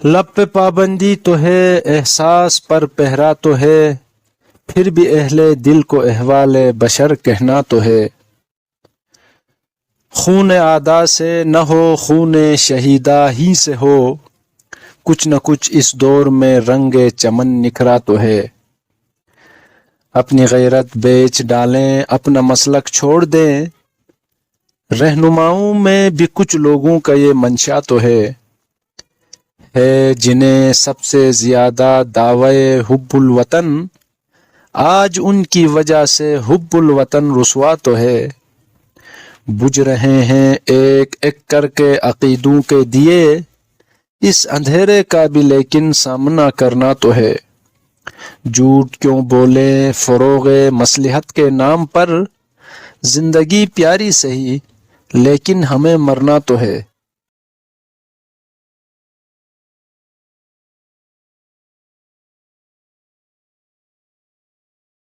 لب پہ پابندی تو ہے، احساس پر پہرا تو ہے، پھر بھی اہل دل کو احوال بشر کہنا تو ہے۔ خون آدھا سے نہ ہو، خون شہیدہ ہی سے ہو، کچھ نہ کچھ اس دور میں رنگ چمن نکھرا تو ہے۔ اپنی غیرت بیچ ڈالیں، اپنا مسلک چھوڑ دیں، رہنماؤں میں بھی کچھ لوگوں کا یہ منشا تو ہے جنہیں سب سے زیادہ دعوی حب الوطن، آج ان کی وجہ سے حب الوطن رسوا تو ہے۔ بجھ رہے ہیں ایک ایک کر کے عقیدوں کے دیے، اس اندھیرے کا بھی لیکن سامنا کرنا تو ہے۔ جھوٹ کیوں بولیں فروغ مصلحت کے نام پر، زندگی پیاری سہی لیکن ہمیں مرنا تو ہے۔